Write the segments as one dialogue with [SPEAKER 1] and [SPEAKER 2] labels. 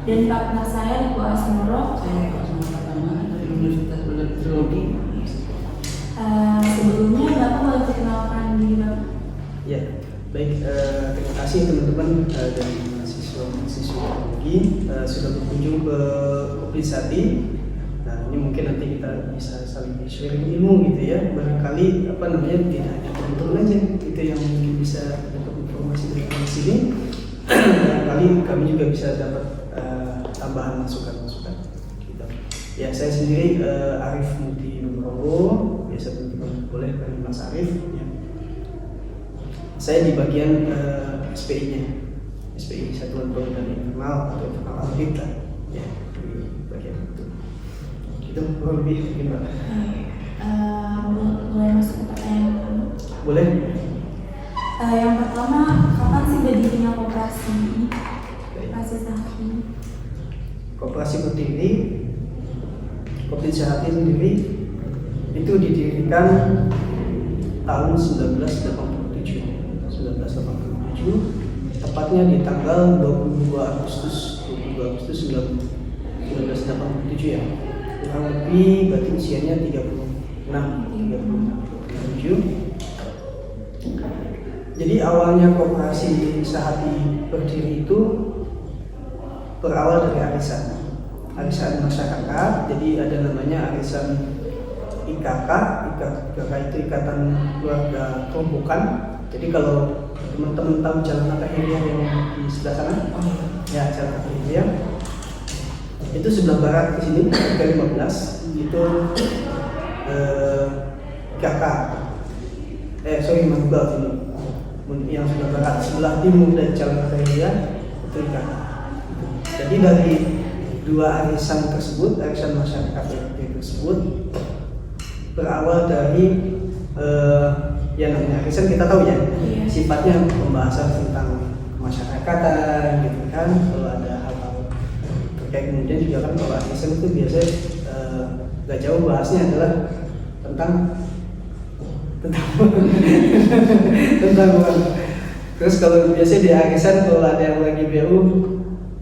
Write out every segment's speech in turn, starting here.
[SPEAKER 1] Dan partner saya di UAS Nurul.
[SPEAKER 2] Saya Pak Asmoro Pratama dari Universitas Teknologi.
[SPEAKER 1] Sebelumnya Bapak boleh perkenalkan diri Bapak?
[SPEAKER 3] Ya, baik. Terima kasih teman-teman dari mahasiswa teknologi sudah berkunjung ke Koplisati. Nah, ini mungkin nanti kita bisa saling sharing ilmu gitu ya. Barangkali tidak hanya teman-teman aja itu yang mungkin bisa dapat informasi dari sini. Barangkali kami juga bisa dapat tambahan masukan-masukan. Gitu. Ya, saya sendiri Arif Muti Nugroho, biasa teman-teman boleh panggil Mas Arif. Ya. Saya di bagian SPI-nya, SPI Satuan Pengendalian Internal atau Internal Audit lah, ya, di bagian itu. Itu kurang lebih gimana?
[SPEAKER 1] Boleh masuk ke pertanyaan pertama?
[SPEAKER 3] Boleh.
[SPEAKER 1] Yang pertama, kapan sih berdirinya koperasi Sahati?
[SPEAKER 3] Koperasi berdiri, Kopi Sahati sendiri itu didirikan tahun 1987, tepatnya di tanggal 22 Agustus 1987 ya. Kurang lebih berarti usianya 37. Jadi awalnya Koperasi Sahati berdiri itu berawal dari arisan masyarakat. Jadi ada namanya arisan IKK itu Ikatan Keluarga Kerombokan. Jadi kalau teman-teman tahu Jalan Akhirnya yang di sebelah sana, ya Jalan Akhirnya itu sebelah barat di sini, ke-15 itu IKK. Madubal sini. Yang sebelah barat, sebelah timur dari Jalan Akhirnya itu IKK. Jadi dari dua arisan tersebut, arisan masyarakat tersebut berawal dari yang namanya arisan kita tahu ya, sifatnya pembahasan tentang kemasyarakatan gitu kan. Kalau ada hal-hal terkait kemudian juga kan kalau arisan itu biasanya gak jauh bahasnya adalah tentang uang. Terus kalau biasanya di arisan kalau ada yang lagi BU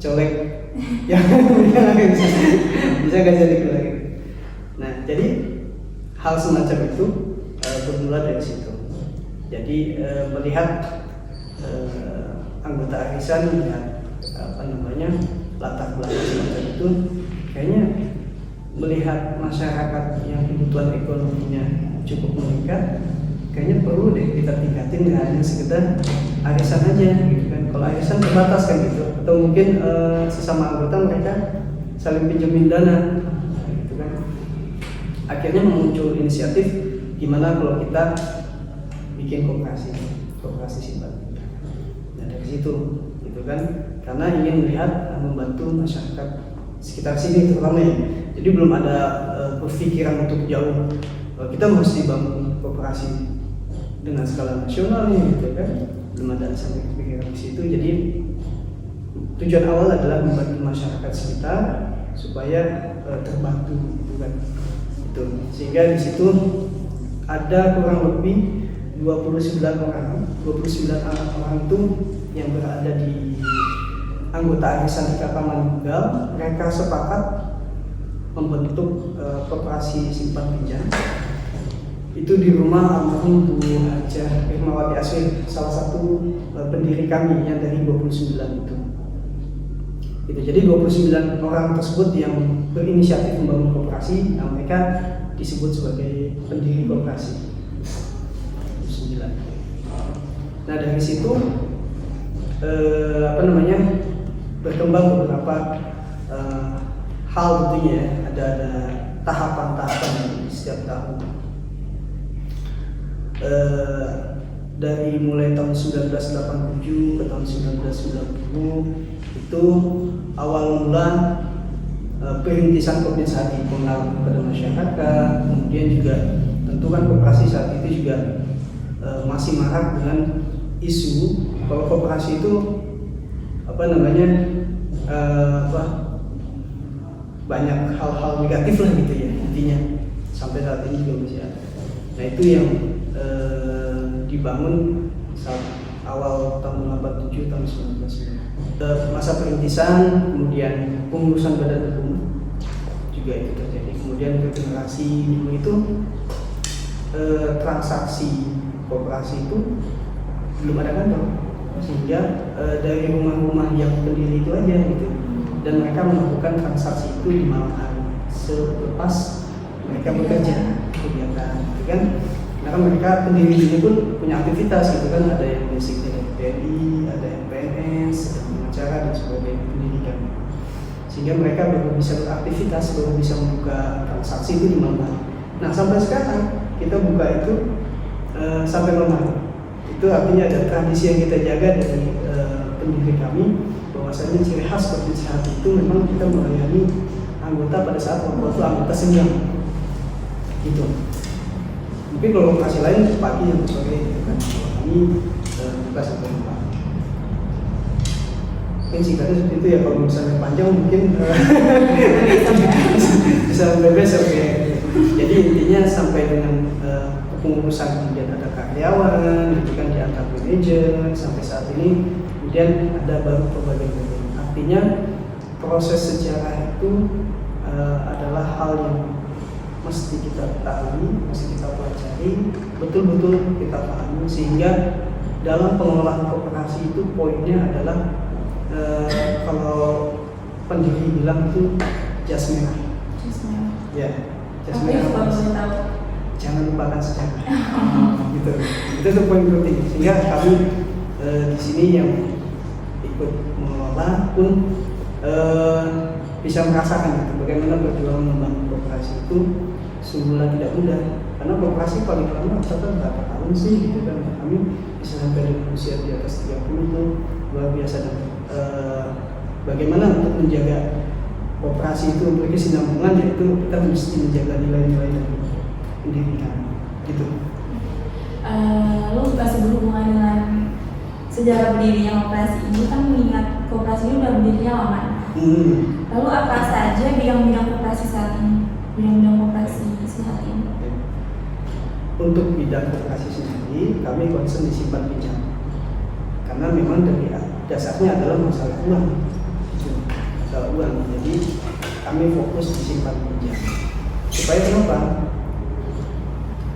[SPEAKER 3] colek yang bisa gak jadi keluarin. Nah, jadi hal semacam itu bermula dari situ. Jadi melihat anggota arisan melihat latar belakang semacam itu, kayaknya melihat masyarakat yang kebutuhan ekonominya cukup meningkat, kayaknya perlu deh kita tingkatin, nggak hanya sekedar arisan aja gitu kan. Kalau arisan terbatas kan gitu, atau mungkin sesama anggota mereka saling pinjemin dana gitu kan. Akhirnya muncul inisiatif gimana kalau kita bikin koperasi simpan. Nah dari situ gitu kan, karena ingin melihat membantu masyarakat sekitar sini terutama ya. Jadi belum ada berpikiran untuk jauh kita mesti bangun koperasi dengan skala nasional nih gitu kan, belum ada sampai kepikiran di situ. Jadi tujuan awal adalah membantu masyarakat sekitar supaya terbantu gitu kan. Itu sehingga di situ ada kurang lebih 29 orang itu yang berada di anggota arisan IKK Manunggal. Mereka sepakat membentuk koperasi simpan pinjam itu di rumah almarhum Bu Hajah Irmawati Aswin, salah satu pendiri kami yang dari 29 itu. Gitu. Jadi 29 orang tersebut yang berinisiatif membangun koperasi, nah mereka disebut sebagai pendiri koperasi 29. Nah dari situ berkembang beberapa hal tentunya, ada tahapan-tahapan di setiap tahun. Dari mulai tahun 1987 ke tahun 1990 itu awal mula perintisan Kopi Sahati, pengenalan kepada masyarakat. Kemudian juga tentu kan koperasi saat itu juga masih marak dengan isu kalau koperasi itu banyak hal-hal negatif lah gitu ya intinya, sampai saat ini juga masih ada. Nah itu yang dibangun saat awal tahun 87 tahun 1990. Masa perintisan, kemudian pengurusan badan hukum juga itu terjadi. Kemudian ke generasi dulu itu transaksi koperasi itu belum ada kantor, sehingga dari rumah-rumah yang berdiri itu aja gitu, dan mereka melakukan transaksi itu di malam hari selepas mereka bekerja kegiatan, gitu kan? Karena mereka pendiri ini pun punya aktivitas gitu kan, ada yang basic dari TNI, ada yang PNS, ada pengacara dan sebagainya pendidikan, sehingga mereka baru bisa beraktivitas, baru bisa membuka transaksi itu di malam hari. Nah sampai sekarang kita buka itu sampai malam hari. Itu artinya ada tradisi yang kita jaga dari pendiri kami, bahwasanya ciri khas Bapeda Sehat itu memang kita melayani anggota pada saat waktu anggota senggang gitu. Mungkin kalau lokasi lain pagi atau sore gitu kan, kami buka sampai malam. Mungkin singkatnya seperti itu ya, kalau misalnya panjang mungkin bisa bebas sampai. Jadi intinya sampai dengan pengurusan, kemudian ada karyawan, gitu kan, diantar manajer sampai saat ini, kemudian ada baru pembagian. Artinya proses sejarah itu adalah hal yang mesti kita ketahui, mesti kita pelajari, betul-betul kita pahami, sehingga dalam pengelolaan koperasi itu poinnya adalah kalau pendiri bilang itu jas merah. Ya, jas merah. Jangan lupakan sejarah. Gitu. Itu poin penting. Sehingga kami di sini yang ikut mengelola pun bisa merasakan gitu, bagaimana perjuangan membangun koperasi itu sungguhlah tidak mudah. Karena koperasi paling lama rata-rata berapa tahun sih gitu kan. Kami bisa sampai dengan usia di atas 30 itu luar biasa. Dan bagaimana untuk menjaga koperasi itu memiliki kesinambungan, yaitu kita mesti menjaga nilai-nilai dari pendidikan gitu.
[SPEAKER 1] Lo masih berhubungan dengan sejarah berdirinya koperasi ini, kan mengingat koperasi ini udah berdirinya lama. Lalu apa saja bidang-bidang koperasi saat ini? Bidang-bidang koperasi saat ini?
[SPEAKER 3] Untuk bidang koperasi sendiri, kami concern di simpan pinjam. Karena memang dari dasarnya adalah masalah uang. Masalah uang. Jadi kami fokus di simpan pinjam. Supaya kenapa?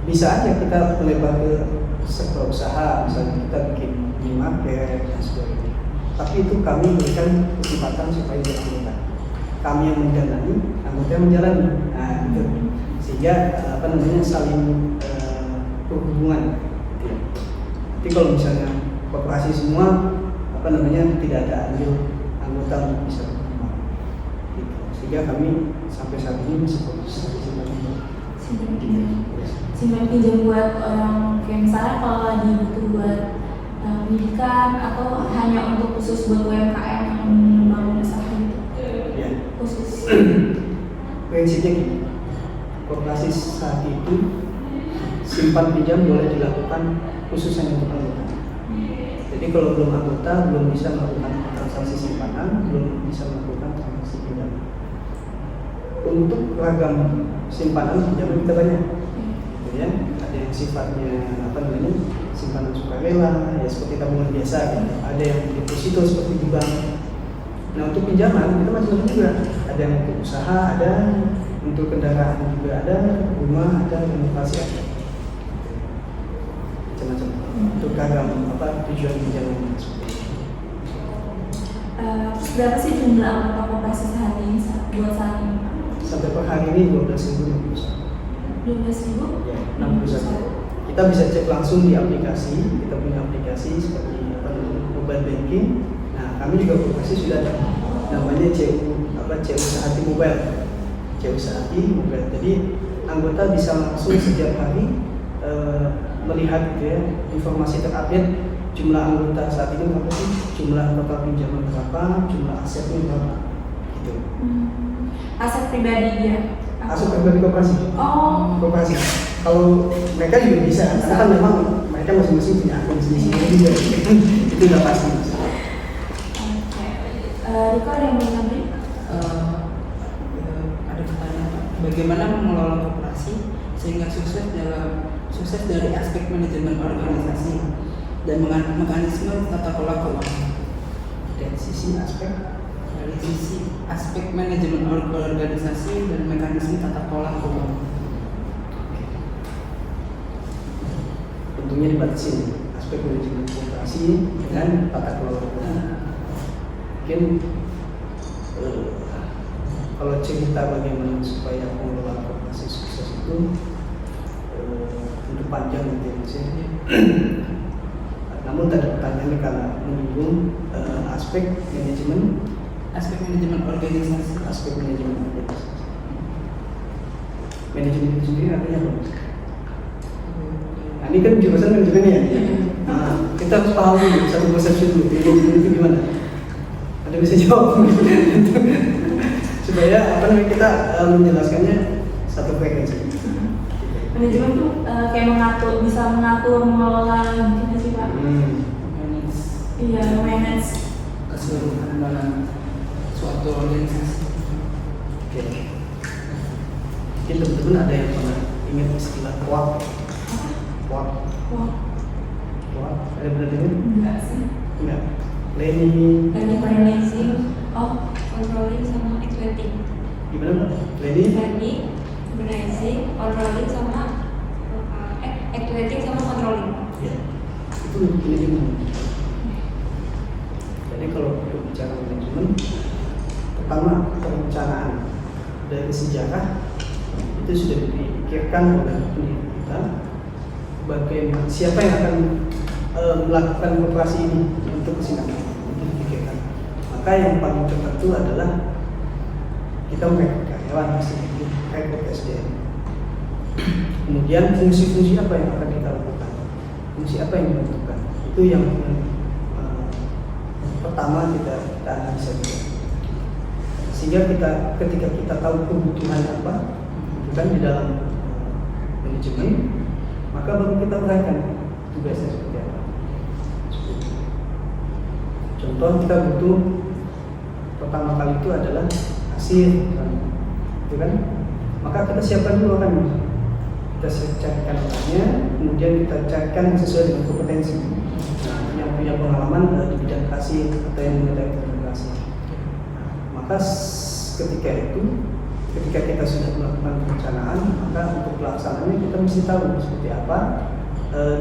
[SPEAKER 3] Bisa aja kita melebar ke sektor usaha, misalnya kita bikin minimarket dan sebagainya. Tapi itu kami berikan kesempatan supaya dilakukan. Kami yang menjalani, anggota yang menjalani. Nah, itu sehingga saling berhubungan. Gitu. Jadi kalau misalnya koperasi semua tidak ada andil anggota untuk bisa berkembang. Gitu. Sehingga kami sampai saat ini masih fokus di simpan
[SPEAKER 1] pinjam buat orang, kayak misalnya kalau lagi butuh buat pendidikan atau hanya untuk khusus buat UMKM yang membangun usaha gitu.
[SPEAKER 3] Ya.
[SPEAKER 1] Khusus.
[SPEAKER 3] Prinsipnya gini, koperasi saat itu simpan pinjam boleh dilakukan khusus hanya untuk anggota. Jadi kalau belum anggota belum bisa melakukan transaksi simpanan, belum bisa melakukan transaksi pinjam. Untuk ragam simpanan pinjaman kita banyak. Ya, ada yang sifatnya simpanan sukarela, ya seperti tabungan biasa gitu. Ada yang deposito seperti di bank. Nah untuk pinjaman kita macam-macam juga. Ada yang untuk usaha, ada untuk kendaraan juga ada, rumah ada, renovasi ada, macam-macam. Untuk ragam tujuan pinjaman seperti itu.
[SPEAKER 1] Berapa sih jumlah anggota koperasi saat ini buat saat ini?
[SPEAKER 3] Sampai per hari ini 12.000.
[SPEAKER 1] 12.000?
[SPEAKER 3] Ya, 61. Kita bisa cek langsung di aplikasi. Kita punya aplikasi seperti mobile banking. Nah, kami juga koperasi sudah ada namanya CU Sehati Mobile. CU Sehati Mobile. Jadi anggota bisa langsung setiap hari melihat gitu ya, informasi terupdate jumlah anggota saat ini berapa sih, jumlah total pinjaman berapa, jumlah asetnya berapa, gitu.
[SPEAKER 1] Aset pribadi dia?
[SPEAKER 3] Aset pribadi koperasi.
[SPEAKER 1] Oh.
[SPEAKER 3] Koperasi. Kalau mereka juga bisa, karena kan memang mereka masing-masing punya akun sendiri juga. Itu udah pasti.
[SPEAKER 1] Oke. Riko ada yang mau nambahin?
[SPEAKER 2] Ada pertanyaan, bagaimana mengelola koperasi sehingga sukses dari aspek manajemen organisasi, dan mekanisme tata kelola keuangan.
[SPEAKER 3] Dari sisi
[SPEAKER 2] aspek manajemen organisasi dan mekanisme tata kelola keuangan.
[SPEAKER 3] Tentunya dibatasi aspek manajemen koperasi dengan tata kelola keuangan. Mungkin kalau cerita bagaimana supaya pengelola koperasi sukses itu untuk panjang nanti maksudnya. Namun tadi pertanyaannya karena menyinggung aspek manajemen
[SPEAKER 2] organisasi.
[SPEAKER 3] Manajemen itu sendiri artinya apa? Nah, ini kan jurusan manajemen ya. Nah, kita harus paham dulu satu persepsi dulu. Manajemen itu gimana? Ada bisa jawab? Supaya kita menjelaskannya satu frekuensi.
[SPEAKER 1] Manajemen tuh kayak bisa mengatur, mengelola gitu sih Pak. Iya, manage
[SPEAKER 2] keseluruhan dalam suatu organisasi.
[SPEAKER 3] Oke. Mungkin teman-teman ada yang pernah ingat istilah POAK? POAK. Ada pernah dengar?
[SPEAKER 1] Enggak sih.
[SPEAKER 3] Enggak. Planning,
[SPEAKER 1] controlling sama exploiting.
[SPEAKER 3] gimana Mbak? Planning,
[SPEAKER 1] organizing, controlling sama exploiting sama controlling.
[SPEAKER 3] ya. Itu manajemen. Jadi kalau berbicara manajemen, pertama perencanaan dari sejarah itu sudah dipikirkan oleh pendiri kita. Bagaimana siapa yang akan melakukan operasi ini untuk kesinambungan dipikirkan. Maka yang paling tertentu adalah kita merekrut karyawan, rekrut SDM. Kemudian fungsi-fungsi apa yang akan kita lakukan, fungsi apa yang dibutuhkan, itu yang pertama kita analisa dulu. Sehingga ketika kita tahu kebutuhan apa, kebutuhan di dalam manajemen, maka baru kita uraikan tugasnya seperti apa. Contoh kita butuh pertama kali itu adalah hasil, gitu kan? Maka kita siapkan dulu kan, kita carikan orangnya, kemudian kita carikan sesuai dengan kompetensi. Nah, yang punya pengalaman di bidang kasir atau yang mengetahui tentang kasir. Maka ketika kita sudah melakukan perencanaan, maka untuk pelaksanaannya kita mesti tahu seperti apa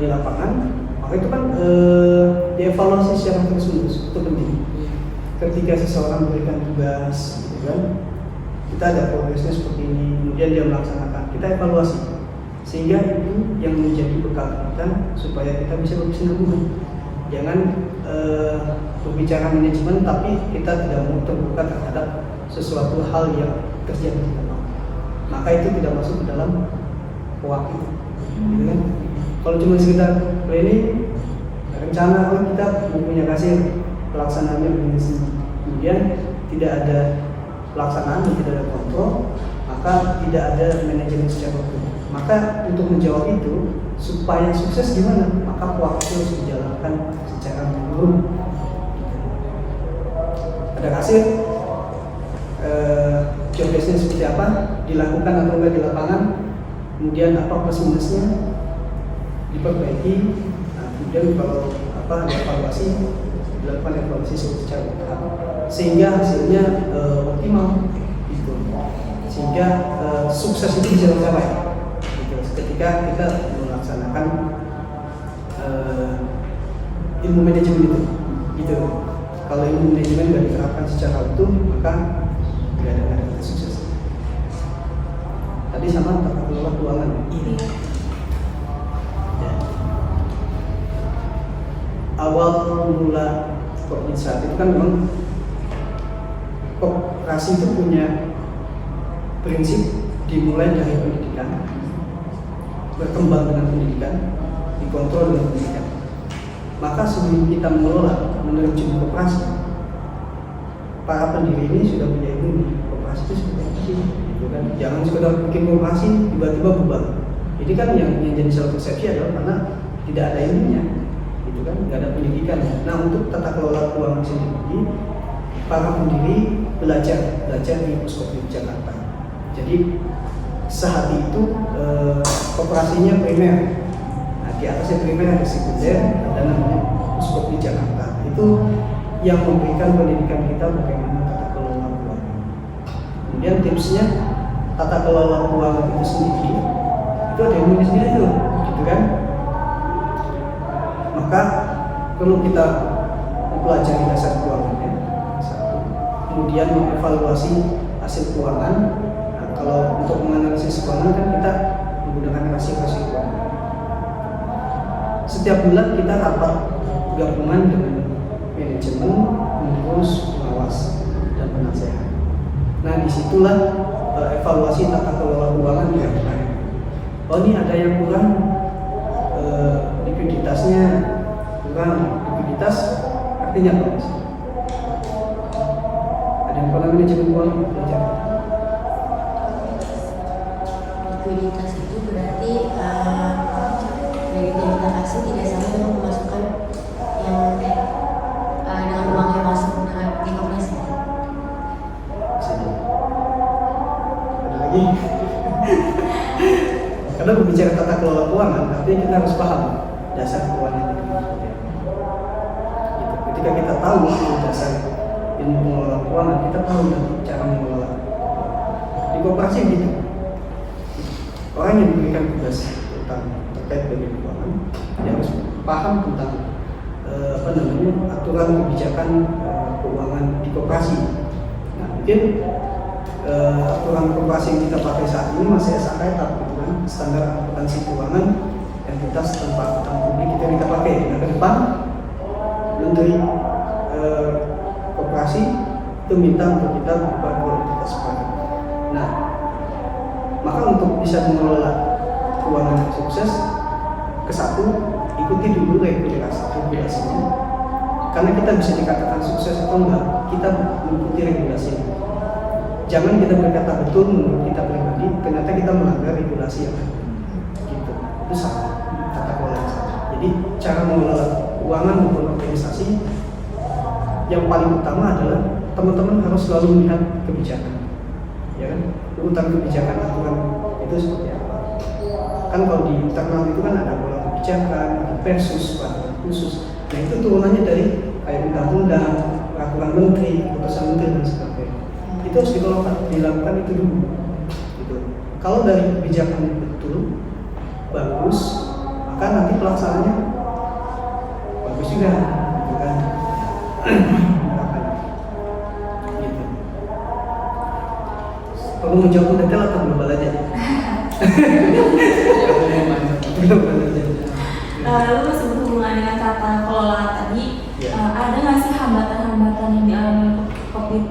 [SPEAKER 3] di lapangan. Maka itu kan dievaluasi secara terus-menerus, itu penting. Ketika seseorang memberikan tugas, gitu kan, kita ada progresnya seperti ini, kemudian dia melaksanakan, kita evaluasi, sehingga itu yang menjadi bekal kita supaya kita bisa berkesinambungan. Jangan berbicara manajemen tapi kita tidak mau terbuka terhadap sesuatu hal yang terjadi di dalam. Maka itu tidak masuk ke dalam POAK itu, gitu kan? Kalau cuma sekedar planning, rencana kita mempunyai kasir, pelaksanaannya begini sini, kemudian tidak ada pelaksanaan, tidak ada kontrol, maka tidak ada manajemen secara utuh. Maka untuk menjawab itu, supaya sukses gimana? Maka POAK itu harus dijalankan secara menyeluruh. Ada kasir, job desk-nya seperti apa, dilakukan atau enggak di lapangan, kemudian apa plus minusnya, diperbaiki. Nah, kemudian kalau ada evaluasi, dilakukan evaluasi secara bertahap sehingga hasilnya optimal, gitu. Sehingga sukses itu bisa tercapai, gitu. Ketika kita melaksanakan ilmu manajemen itu, gitu. Kalau ilmu manajemen nggak diterapkan secara utuh, maka nggak ada sukses. Tadi sama tata kelola keuangan. Ya. Awal mula koperasi itu kan memang koperasi itu punya prinsip dimulai dari pendidikan, berkembang dengan pendidikan, dikontrol dengan pendidikan. Maka sebelum kita mengelola menerjun koperasi, para pendiri ini sudah punya ilmu koperasi itu seperti apa sih, gitu kan? Jangan sekedar bikin koperasi tiba-tiba bubar. Ini kan yang jadi salah persepsi adalah karena tidak ada ilmunya, gitu kan? Nggak ada pendidikan. Nah, untuk tata kelola keuangan sendiri, para pendiri belajar di Puskopim Jakarta. Jadi sehati itu koperasinya primer. Nah, di atasnya primer ada sekunder, ada namanya Puskop di Jakarta. Itu yang memberikan pendidikan kita bagaimana tata kelola keuangan. Kemudian tipsnya tata kelola keuangan itu sendiri itu ada ilmunya sendiri tuh, gitu kan? Maka perlu kita mempelajari dasar keuangannya, satu. Kemudian mengevaluasi hasil keuangan. Nah, kalau untuk menganalisis keuangan kan kita menggunakan rasio-rasio keuangan. Setiap bulan kita rapat gabungan dengan manajemen, pengurus, pengawas, dan penasehat. Nah, disitulah evaluasi tata kelola keuangan dilakukan. Oh, ini ada yang kurang, likuiditasnya kurang. Likuiditas artinya apa? Ada yang pernah manajemen keuangan belajar?
[SPEAKER 4] Likuiditas itu berarti kredit yang kita kasih tidak sama dengan pemasukan yang dengan uang yang masuk di koperasi.
[SPEAKER 3] Ada lagi? Karena berbicara tata kelola keuangan, artinya kita harus paham dasar keuangan itu seperti apa. Gitu. Ketika kita tahu dasar ilmu pengelola keuangan, kita tahu nanti cara mengelola. Di koperasi gitu, orang yang diberikan tugas tentang terkait dengan keuangan, dia harus paham tentang aturan kebijakan keuangan di koperasi. Nah, mungkin aturan koperasi yang kita pakai saat ini masih SAKT, gitu kan, standar akuntansi keuangan entitas tanpa akuntan publik itu yang kita pakai. Nah, ke depan Menteri Koperasi itu minta untuk kita berubah dua entitas baru. Nah, maka untuk bisa mengelola keuangan yang sukses, ke satu, ikuti dulu regulasinya. Karena kita bisa dikatakan sukses atau enggak, kita mengikuti regulasi. Jangan kita berkata betul menurut kita pribadi, ternyata kita melanggar regulasi yang ada. Gitu. Itu salah, tata kelola yang salah. Jadi cara mengelola keuangan maupun organisasi yang paling utama adalah teman-teman harus selalu melihat kebijakan, ya kan? Urutan kebijakan aturan itu seperti apa? Kan kalau di internal itu kan ada pola kebijakan, ada persus, ada khusus. Nah, itu turunannya dari kayak undang-undang, peraturan menteri, keputusan menteri dan sebagainya. Itu harus dilakukan itu dulu. Gitu. Kalau dari kebijakan betul, bagus, maka nanti pelaksanaannya bagus juga, gitu kan? Gitu. Perlu menjawab detail atau global aja? Global aja.
[SPEAKER 1] Lalu masih berhubungan dengan tata kelola tadi, ada nggak sih hambatan-hambatan yang dialami COVID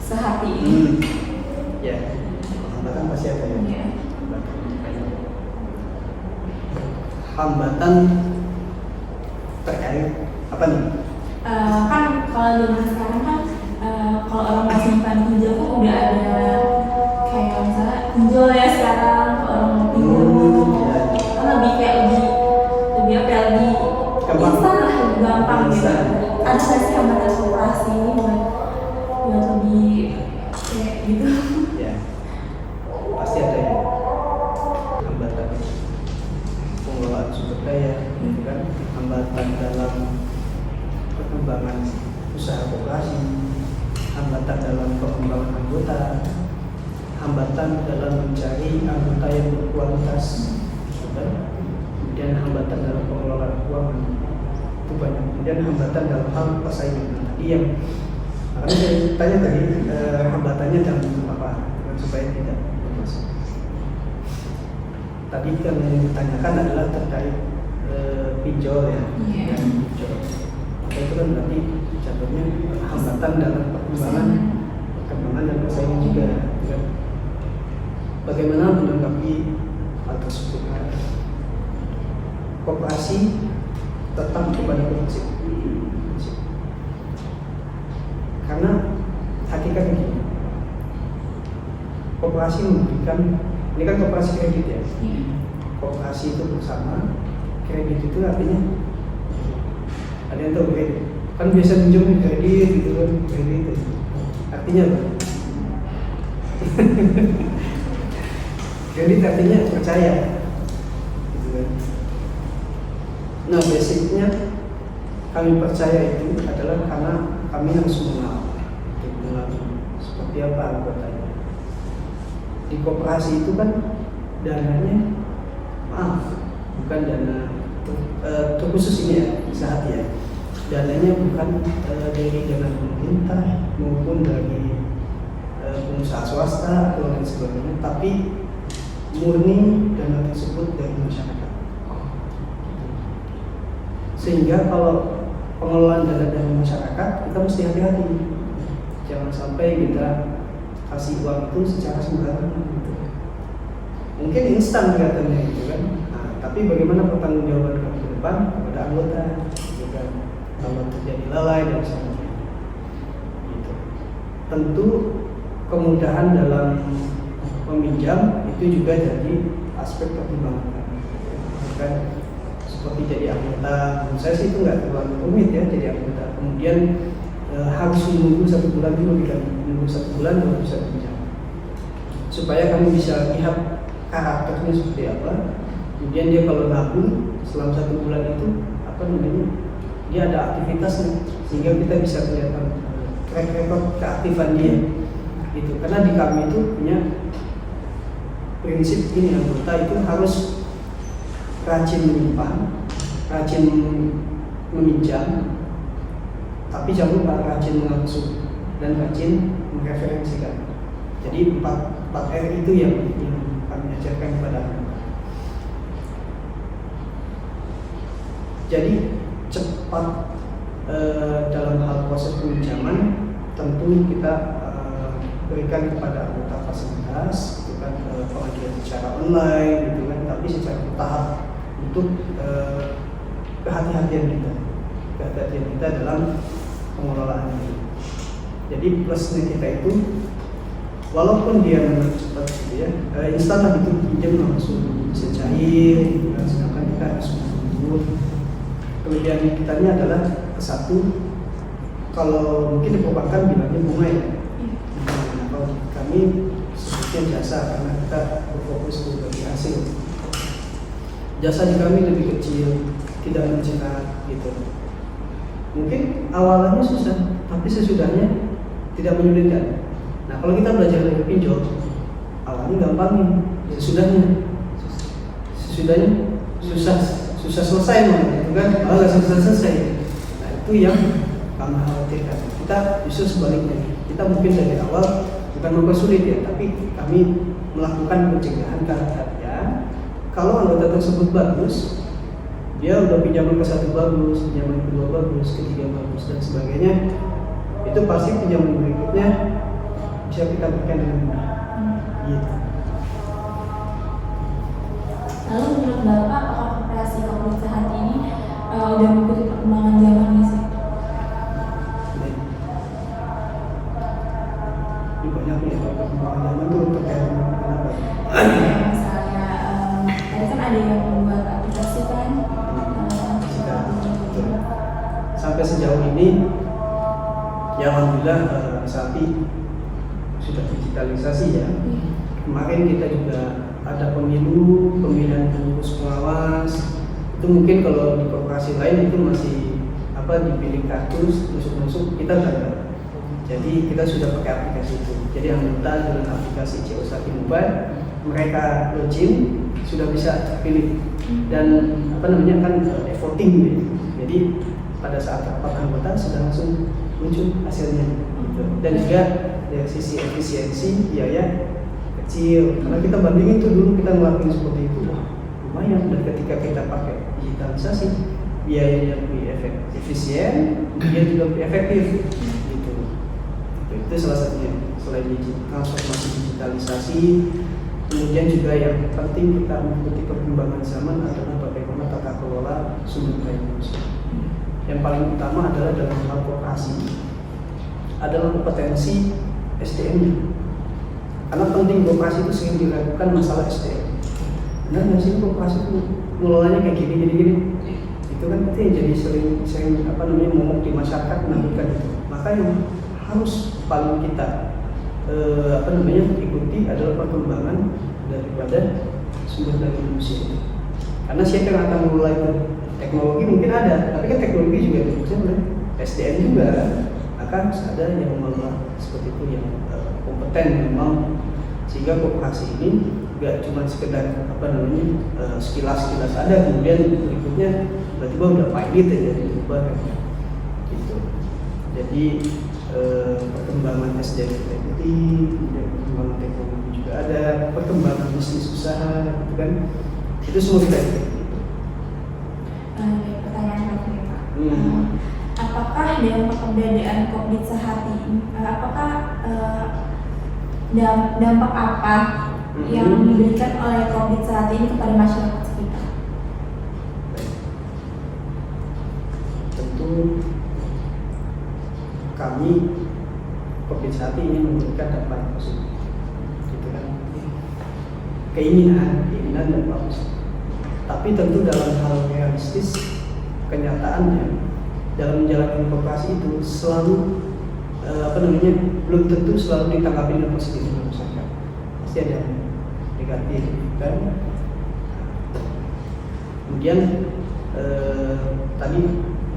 [SPEAKER 1] sehari ini?
[SPEAKER 3] Ya, hambatan pasti ada ya.
[SPEAKER 1] Yeah.
[SPEAKER 3] Hambatan terkait apa nih?
[SPEAKER 1] Kan kalau zaman sekarang kan kalau orang masih simpan pinjol kan udah ada kayak misalnya pinjol ya sekarang kalau orang mau pinjol kan lebih kayak lebih instan lah, lebih gampang gitu. Ada nggak sih hambatan koperasi ini buat lebih kayak gitu?
[SPEAKER 3] Ya, pasti ada ya. Hambatan pengelolaan sumber daya, gitu kan? Hambatan dalam perkembangan usaha koperasi, hambatan dalam perkembangan anggota, hambatan dalam mencari anggota yang berkualitas, gitu kan? Kemudian hambatan dalam pengelolaan keuangan itu banyak. Kemudian hambatan dalam hal persaingan tadi yang karena saya tanya tadi hambatannya dalam apa supaya tidak masuk. Tadi kan yang ditanyakan adalah terkait pinjol ya,
[SPEAKER 1] Yeah.
[SPEAKER 3] pinjol. Maka itu kan berarti jatuhnya hambatan dalam perkembangan dan persaingan juga. Kan? Bagaimana menanggapi hal tersebut? Koperasi tetap kepada prinsip. Karena hakikatnya gini, koperasi memberikan, ini kan koperasi kredit ya. Koperasi itu bersama, kredit itu artinya ada yang tahu kredit. Kan biasa minjem kredit gitu kan, kredit itu artinya apa? Kredit artinya percaya, gitu kan. Nah, basicnya kami percaya itu adalah karena kami harus mengenal seperti apa anggotanya. Di koperasi itu kan dananya, bukan dana terkhusus ini ya, saat ya. Dananya bukan dari dana pemerintah maupun dari pengusaha swasta atau lain sebagainya, tapi murni dana tersebut dari masyarakat. Sehingga kalau pengelolaan dana dari masyarakat, kita mesti hati-hati. Jangan sampai kita kasih uang itu secara sembarangan gitu. Mungkin instan kelihatannya gitu kan. Nah, tapi bagaimana pertanggungjawaban kami ke depan kepada anggota, gitu kan? Kalau terjadi lalai dan sebagainya. Gitu. Tentu kemudahan dalam meminjam itu juga jadi aspek pertimbangan kami. Bukan seperti jadi anggota. Menurut saya sih itu nggak terlalu rumit ya jadi anggota. Kemudian harus menunggu 1 bulan dulu, kita menunggu 1 bulan baru bisa pinjam, supaya kami bisa lihat karakternya seperti apa. Kemudian dia kalau nabung selama 1 bulan itu dia ada aktivitasnya, sehingga kita bisa kelihatan track record keaktifan dia gitu. Karena di kami itu punya prinsip ini, anggota itu harus rajin menyimpan, rajin meminjam, tapi jangan lupa rajin mengasuh dan rajin mereferensikan. Jadi 4 R itu yang kami ajarkan kepada anak. Jadi cepat dalam hal proses peminjaman, tentu kita berikan kepada anggota fasilitas, itu kan pengajuan secara online, gitu kan, tapi secara bertahap untuk kehati-hatian kita dalam pengelolaan ini. Jadi plusnya kita itu, walaupun dia memang cepat gitu ya, instan lah itu pinjam langsung bisa cair, gitu kan, sedangkan kita harus menunggu. Kelebihan kita ini adalah satu, kalau mungkin di perbankan bilangnya bunga ya. Nah, kalau kami sebutnya jasa karena kita berfokus bagi hasil. Jasa di kami lebih kecil, tidak mencerat gitu. Mungkin awalnya susah, tapi sesudahnya tidak menyulitkan. Nah, kalau kita belajar dari pinjol, awalnya gampangin, sesudahnya susah selesai malah, gitu kan? Malah nggak selesai. Nah, itu yang kami khawatirkan. Kita justru sebaliknya, kita mungkin dari awal bukan mempersulit ya, tapi kami melakukan pencegahan ya. Kalau anggota tersebut bagus, dia udah pinjaman ke 1 bagus, pinjaman kedua bagus, ketiga bagus dan sebagainya, itu pasti pinjaman berikutnya bisa kita berikan dengan mudah. Gitu.
[SPEAKER 1] Lalu menurut Bapak, apakah koperasi komunitas saat ini udah mengikuti perkembangan zaman ini sih?
[SPEAKER 3] Ini banyak nih perkembangan zaman tuh terkait dengan apa?
[SPEAKER 1] Misalnya tadi kan ada yang membuat aplikasi kan?
[SPEAKER 3] Sampai sejauh ini, ya alhamdulillah Sapi sudah digitalisasi ya. Kemarin kita juga ada pemilihan pengurus pengawas. Itu mungkin kalau di koperasi lain itu masih dipilih kartus, masuk kita nggak ada. Jadi kita sudah pakai aplikasi itu. Jadi anggota dengan aplikasi CO Sapi Mobile, mereka login sudah bisa terpilih dan kan voting gitu. Jadi pada saat rapat anggota sudah langsung muncul hasilnya gitu. Dan juga dari sisi efisiensi biaya kecil, karena kita bandingin tuh dulu kita ngelakuin seperti itu, lumayan. Dan ketika kita pakai digitalisasi, biayanya lebih efisien, dia juga lebih efektif gitu. Itu salah satunya. Selain transformasi digitalisasi, kemudian juga yang penting kita mengikuti perkembangan zaman adalah bagaimana tata kelola sumber daya manusia. Yang paling utama adalah dalam hal koperasi adalah kompetensi SDM. Karena penting koperasi itu sering diragukan masalah SDM. Benar nggak sih koperasi itu ngelolanya kayak gini? Itu kan berarti jadi sering ngomong di masyarakat menakutkan itu. Maka yang harus paling kita ikuti adalah perkembangan daripada sumber daya manusia itu. Karena siapa yang akan mengelola itu? teknologi mungkin ada, tapi kan teknologi juga diurusin oleh SDM juga, akan ada yang mengelola seperti itu yang kompeten memang, sehingga koperasi ini nggak cuma sekedar sekilas ada, kemudian berikutnya tiba-tiba udah pilot aja diubah gitu. Jadi perkembangan SDM teknologi, kemudian perkembangan teknologi juga ada, perkembangan bisnis usaha gitu kan, itu semua kita gitu.
[SPEAKER 1] Pertanyaan terakhir Pak. Apakah dampak keberadaan COVID saat ini, dampak apa yang diberikan oleh COVID saat ini kepada masyarakat sekitar?
[SPEAKER 3] Tentu kami COVID saat ini memberikan dampak positif, gitu kan? Keinginan dampak positif. Tapi tentu dalam hal realistis, kenyataannya dalam menjalankan koperasi itu selalu belum tentu selalu ditanggapi dengan positif oleh masyarakat. Pasti ada negatif kan. Kemudian tadi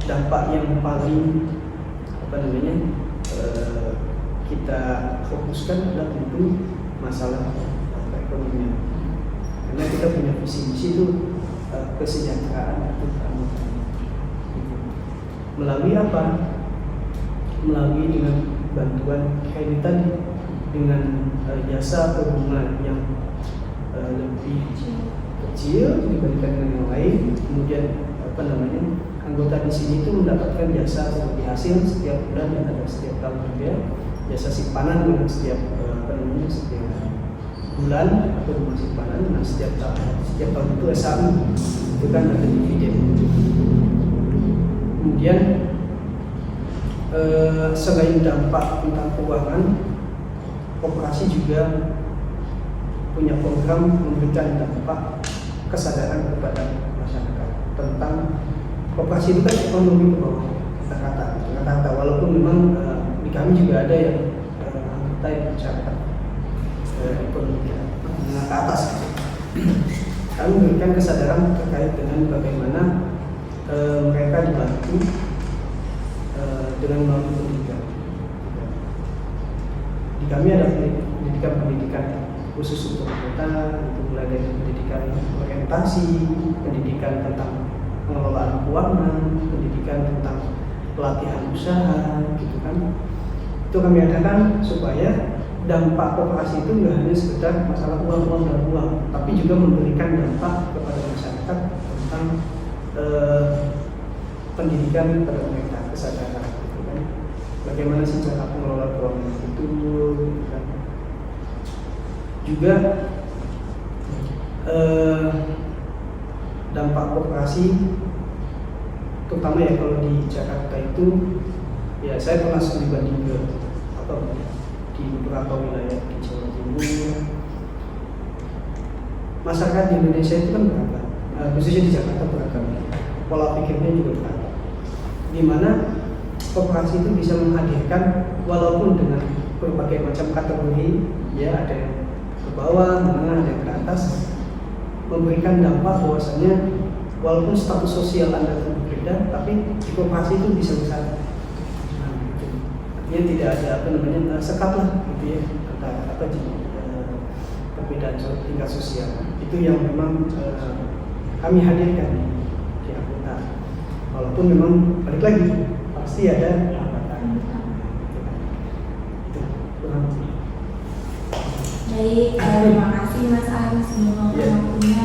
[SPEAKER 3] dampak yang paling kita fokuskan adalah tentu masalah perekonomian, karena kita punya visi misi itu kesejahteraan terutama. Melalui apa? Melalui dengan bantuan kayak tadi, dengan jasa perhubungan yang lebih kecil dibandingkan dengan yang lain. Kemudian anggota di sini itu mendapatkan jasa seperti hasil setiap bulan dan ada setiap tahun juga, jasa simpanan dengan setiap setiap bulan atau rumah simpanan, dan setiap tahun itu SAU itu kan ada dividen. Kemudian selain dampak tentang keuangan, koperasi juga punya program memberikan dampak kesadaran kepada masyarakat tentang koperasi itu kan ekonomi ke bawah, kata-kata walaupun memang di kami juga ada yang anggota yang masyarakat ekonomi menengah ke atas. Kami memberikan kesadaran terkait dengan bagaimana mereka dibantu dengan melalui pendidikan. Di kami ada pendidikan khusus untuk anggota, itu mulai dari pendidikan orientasi, pendidikan tentang pengelolaan keuangan, pendidikan tentang pelatihan usaha, gitu kan. Itu kami adakan supaya dampak koperasi itu nggak hanya sekedar masalah uang, tapi juga memberikan dampak kepada masyarakat tentang pendidikan kepada mereka, kesadaran, gitu kan. Bagaimana sih cara pengelola keuangan itu, gitu kan. Juga dampak koperasi, terutama ya kalau di Jakarta itu, ya saya pernah studi banding di beberapa wilayah di Jawa Timur. Masyarakat di Indonesia itu kan beragam, khususnya di Jakarta beragam, pola pikirnya juga beragam, di mana koperasi itu bisa menghadirkan walaupun dengan berbagai macam kategori, ya ada yang ke bawah, menengah, ada yang ke atas, memberikan dampak bahwasanya walaupun status sosial Anda itu berbeda, tapi di koperasi itu bisa bersatu. Artinya tidak ada sekat lah, gitu ya, antara perbedaan tingkat sosial. Itu yang memang kami hadirkan di anggota. Walaupun memang balik lagi pasti ada hambatan.
[SPEAKER 1] Baik, terima kasih Mas Aris waktunya.